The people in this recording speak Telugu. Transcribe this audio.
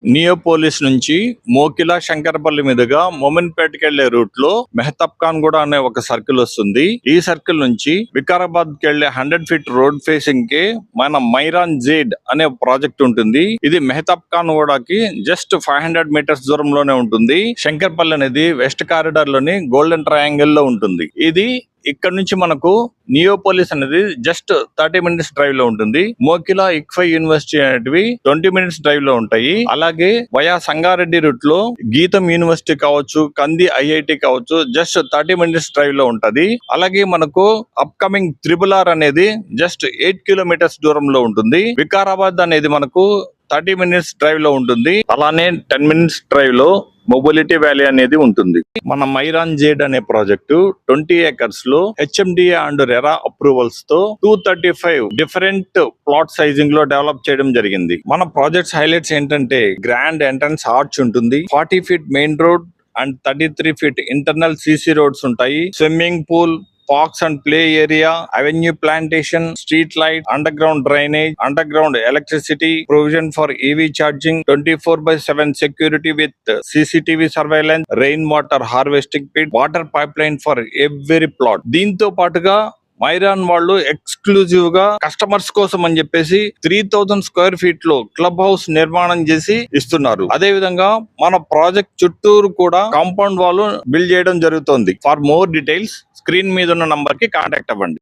నియోపోలిస్ నుంచి మోకిలా శంకరపల్లి మీదుగా మోమిన్పేటకి వెళ్లే రూట్ లో మెహతాబ్ ఖాన్ గూడ అనే ఒక సర్కిల్ వస్తుంది. ఈ సర్కిల్ నుంచి వికారాబాద్ కి వెళ్లే 100 ఫీట్ రోడ్ ఫేసింగ్ కి మన మైరాన్ జేడ్ అనే ప్రాజెక్ట్ ఉంటుంది. ఇది మెహతాబ్ ఖాన్ గూడకి జస్ట్ 500 మీటర్స్ దూరంలోనే ఉంటుంది. శంకరపల్లి అనేది వెస్ట్ కారిడార్ లోని గోల్డెన్ ట్రయాంగిల్ లో ఉంటుంది. ఇది ఇక్కడ నుంచి మనకు నియోపోలిస్ అనేది జస్ట్ 30 మినిట్స్ డ్రైవ్ లో ఉంటుంది. మోకిలా ఇక్ఫై యూనివర్సిటీ అనేటివి 20 మినిట్స్ డ్రైవ్ లో ఉంటాయి. అలాగే వయా సంగారెడ్డి రూట్ లో గీతం యూనివర్సిటీ కావచ్చు, కంది ఐఐటి కావచ్చు, జస్ట్ 30 మినిట్స్ డ్రైవ్ లో ఉంటది. అలాగే మనకు అప్కమింగ్ త్రిబుల్-ఆర్ అనేది జస్ట్ 8 కిలోమీటర్స్ దూరంలో ఉంటుంది. వికారాబాద్ అనేది మనకు 30 మినిట్స్ డ్రైవ్ లో ఉంటుంది. అలానే 10 మినిట్స్ డ్రైవ్ లో మొబిలిటీ వ్యాలీ అనేది ఉంటుంది. మన మైరాన్ జేడ్ అనే ప్రాజెక్టు 20 ఏకర్స్ లో హెచ్ఎండిఏ అండ్ రెరా అప్రూవల్స్ తో 235 డిఫరెంట్ ప్లాట్ సైజింగ్ లో డెవలప్ చేయడం జరిగింది. మన ప్రాజెక్ట్స్ హైలైట్స్ ఏంటంటే గ్రాండ్ ఎంట్రన్స్ ఆర్చ్ ఉంటుంది, 40 feet main road and 33 feet internal CC roads ఉంటాయి. Swimming pool, parks and play area, avenue plantation, street light, underground drainage, underground electricity, provision for EV charging, 24/7 security with CCTV surveillance, rain water harvesting pit, water pipe line for every plot. దీంతో పాటుగా మైరాన్ వాళ్ళు ఎక్స్క్లూజివ్ గా కస్టమర్స్ కోసం అని చెప్పేసి 3000 స్క్వేర్ ఫీట్ లో క్లబ్ హౌస్ నిర్మాణం చేసి ఇస్తున్నారు. అదే విధంగా మన ప్రాజెక్ట్ చుట్టూరు కూడా కాంపౌండ్ వాల్ బిల్డ్ చేయడం జరుగుతుంది. ఫర్ మోర్ డీటెయిల్స్ స్క్రీన్ మీద ఉన్న నంబర్ కి కాంటాక్ట్ అవ్వండి.